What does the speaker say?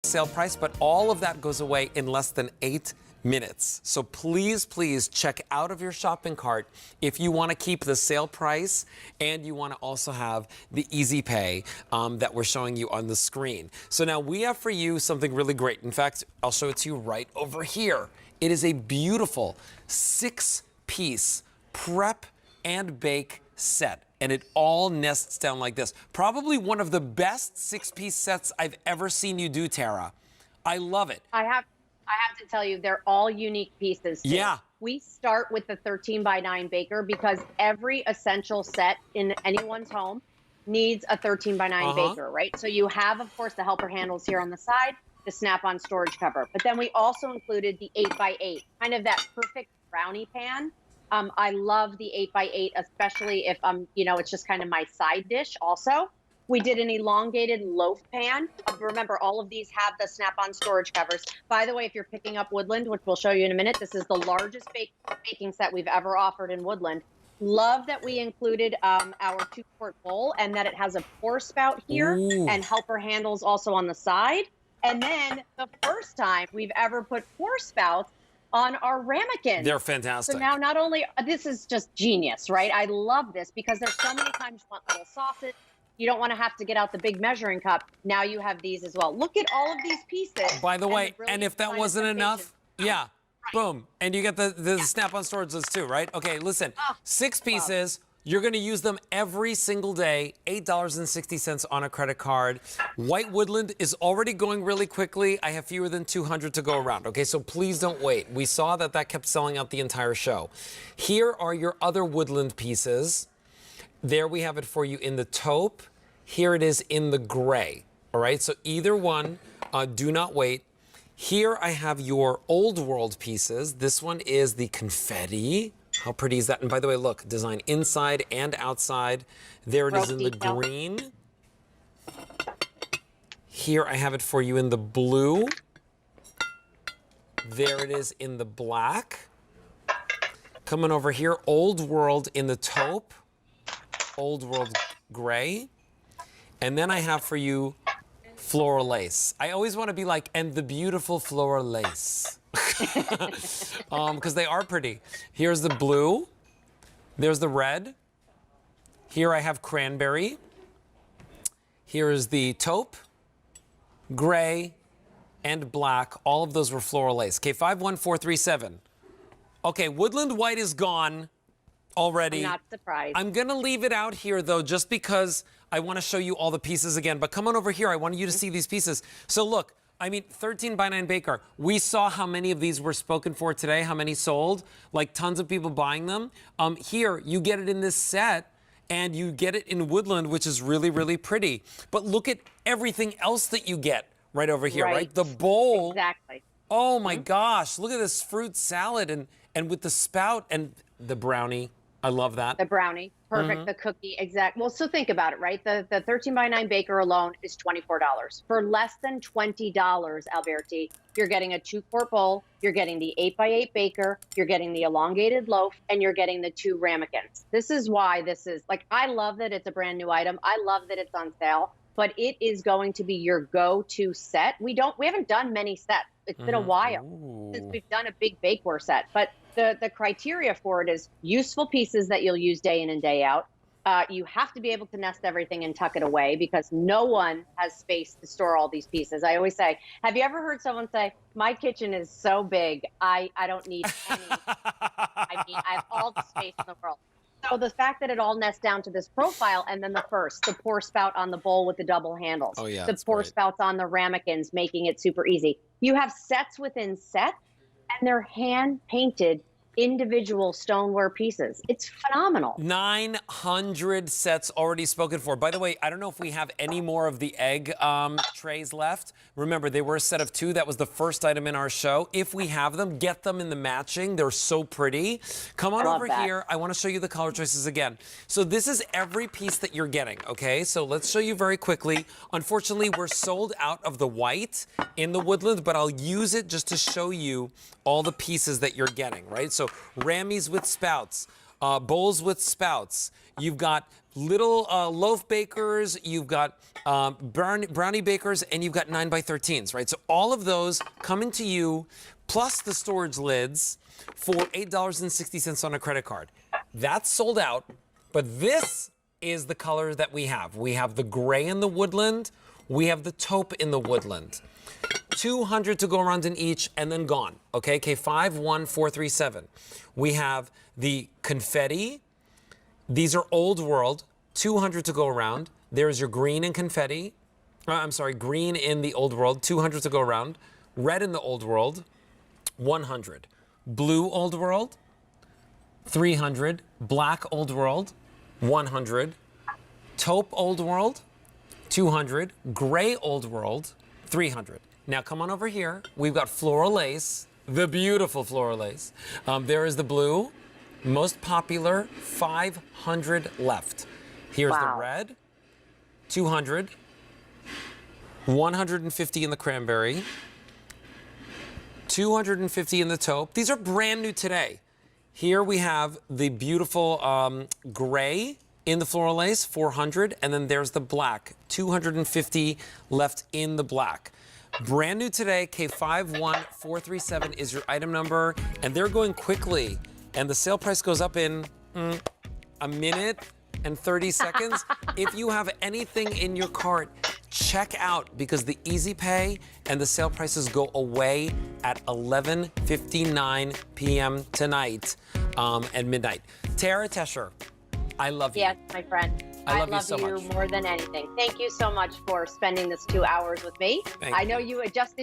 sale price, but all of that goes away in less than 8 minutes. So please, please check out of your shopping cart if you want to keep the sale price and you want to also have the easy pay that we're showing you on the screen. So now we have for you something really great. In fact, I'll show it to you right over here. It is a beautiful 6-piece prep and bake set. And it all nests down like this. Probably one of the best 6-piece sets I've ever seen you do, Tara. I love it. I have to tell you, they're all unique pieces too. Yeah. We start with the 13x9 baker because every essential set in anyone's home needs a 13x9 baker, right? So you have, of course, the helper handles here on the side, the snap-on storage cover. But then we also included the 8x8, kind of that perfect brownie pan. I love the 8x8, especially if it's just kind of my side dish also. We did an elongated loaf pan. Remember, all of these have the snap-on storage covers. By the way, if you're picking up Woodland, which we'll show you in a minute, this is the largest baking set we've ever offered in Woodland. Love that we included our 2-quart bowl and that it has a pour spout here and helper handles also on the side. And then the first time we've ever put pour spouts on our ramekins. They're fantastic. So now not only, this is just genius, right? I love this because there's so many times you want little sausage. You don't want to have to get out the big measuring cup. Now you have these as well. Look at all of these pieces. By the way, and if that wasn't enough, boom. And you get the snap-on storage list too, right? Okay, listen, 6 pieces. You're going to use them every single day, $8.60 on a credit card. White Woodland is already going really quickly. I have fewer than 200 to go around, okay? So please don't wait. We saw that kept selling out the entire show. Here are your other Woodland pieces. There we have it for you in the taupe. Here it is in the gray, all right? So either one, do not wait. Here I have your old world pieces. This one is the confetti. How pretty is that? And by the way, look, design inside and outside. There it is in the green. Here I have it for you in the blue. There it is in the black. Coming over here, old world in the taupe. Old world gray. And then I have for you floral lace. I always want to be like, and the beautiful floral lace. Because they are pretty. Here's the blue. There's the red. Here I have cranberry. Here is the taupe, gray, and black. All of those were floral lace. Okay, 51437. Okay, Woodland White is gone already. I'm not surprised. I'm going to leave it out here, though, just because I want to show you all the pieces again. But come on over here. I want you to see these pieces. So look, I mean, 13x9 baker. We saw how many of these were spoken for today, how many sold, like tons of people buying them. Here, you get it in this set, and you get it in Woodland, which is really, really pretty. But look at everything else that you get right over here, right? The bowl. Exactly. Oh, my gosh. Look at this fruit salad and with the spout and the brownie. I love that. The brownie, perfect. The cookie, exact. Well, so think about it, right? The 13x9 baker alone is $24. For less than $20, Alberti, you're getting a 2-quart bowl, you're getting the 8x8 baker, you're getting the elongated loaf, and you're getting the 2 ramekins. This is why this is, like, I love that it's a brand new item. I love that it's on sale, but it is going to be your go-to set. We haven't done many sets. It's been a while since we've done a big bakeware set, but the criteria for it is useful pieces that you'll use day in and day out. You have to be able to nest everything and tuck it away because no one has space to store all these pieces. I always say, have you ever heard someone say, my kitchen is so big, I don't need any. I mean, I have all the space in the world. So the fact that it all nests down to this profile, and then the pour spout on the bowl with the double handles, the pour spouts on the ramekins, making it super easy. You have sets within sets, and they're hand-painted individual stoneware pieces. It's phenomenal. 900 sets already spoken for. By the way, I don't know if we have any more of the egg trays left. Remember, they were a set of 2. That was the first item in our show. If we have them, get them in the matching. They're so pretty. Come on over here. I want to show you the color choices again. So this is every piece that you're getting, okay? So let's show you very quickly. Unfortunately, we're sold out of the white in the Woodland, but I'll use it just to show you all the pieces that you're getting, right? So rammies with spouts, bowls with spouts. You've got little loaf bakers, you've got brownie bakers, and you've got 9x13s, right? So all of those coming to you, plus the storage lids, for $8.60 on a credit card. That's sold out, but this is the color that we have. We have the gray in the woodland, we have the taupe in the woodland. 200 to go around in each and then gone, okay? K51437. We have the confetti. These are old world, 200 to go around. There's your green and confetti. I'm sorry, green in the old world, 200 to go around. Red in the old world, 100. Blue old world, 300. Black old world, 100. Taupe old world, 200. Gray old world, 300. Now come on over here. We've got Floral Lace, the beautiful Floral Lace. There is the blue, most popular, 500 left. Here's the red, 200, 150 in the cranberry, 250 in the taupe. These are brand new today. Here we have the beautiful gray in the Floral Lace, 400, and then there's the black, 250 left in the black. Brand new today, K51437 is your item number, and they're going quickly, and the sale price goes up in a minute and 30 seconds. If you have anything in your cart, check out, because the easy pay and the sale prices go away at 11:59 p.m. tonight at midnight. Tara Tesher, I love you. Yes, my friend. I love you so you much. more than anything. Thank you so much for spending this 2 hours with me. Thank I you. know you adjusted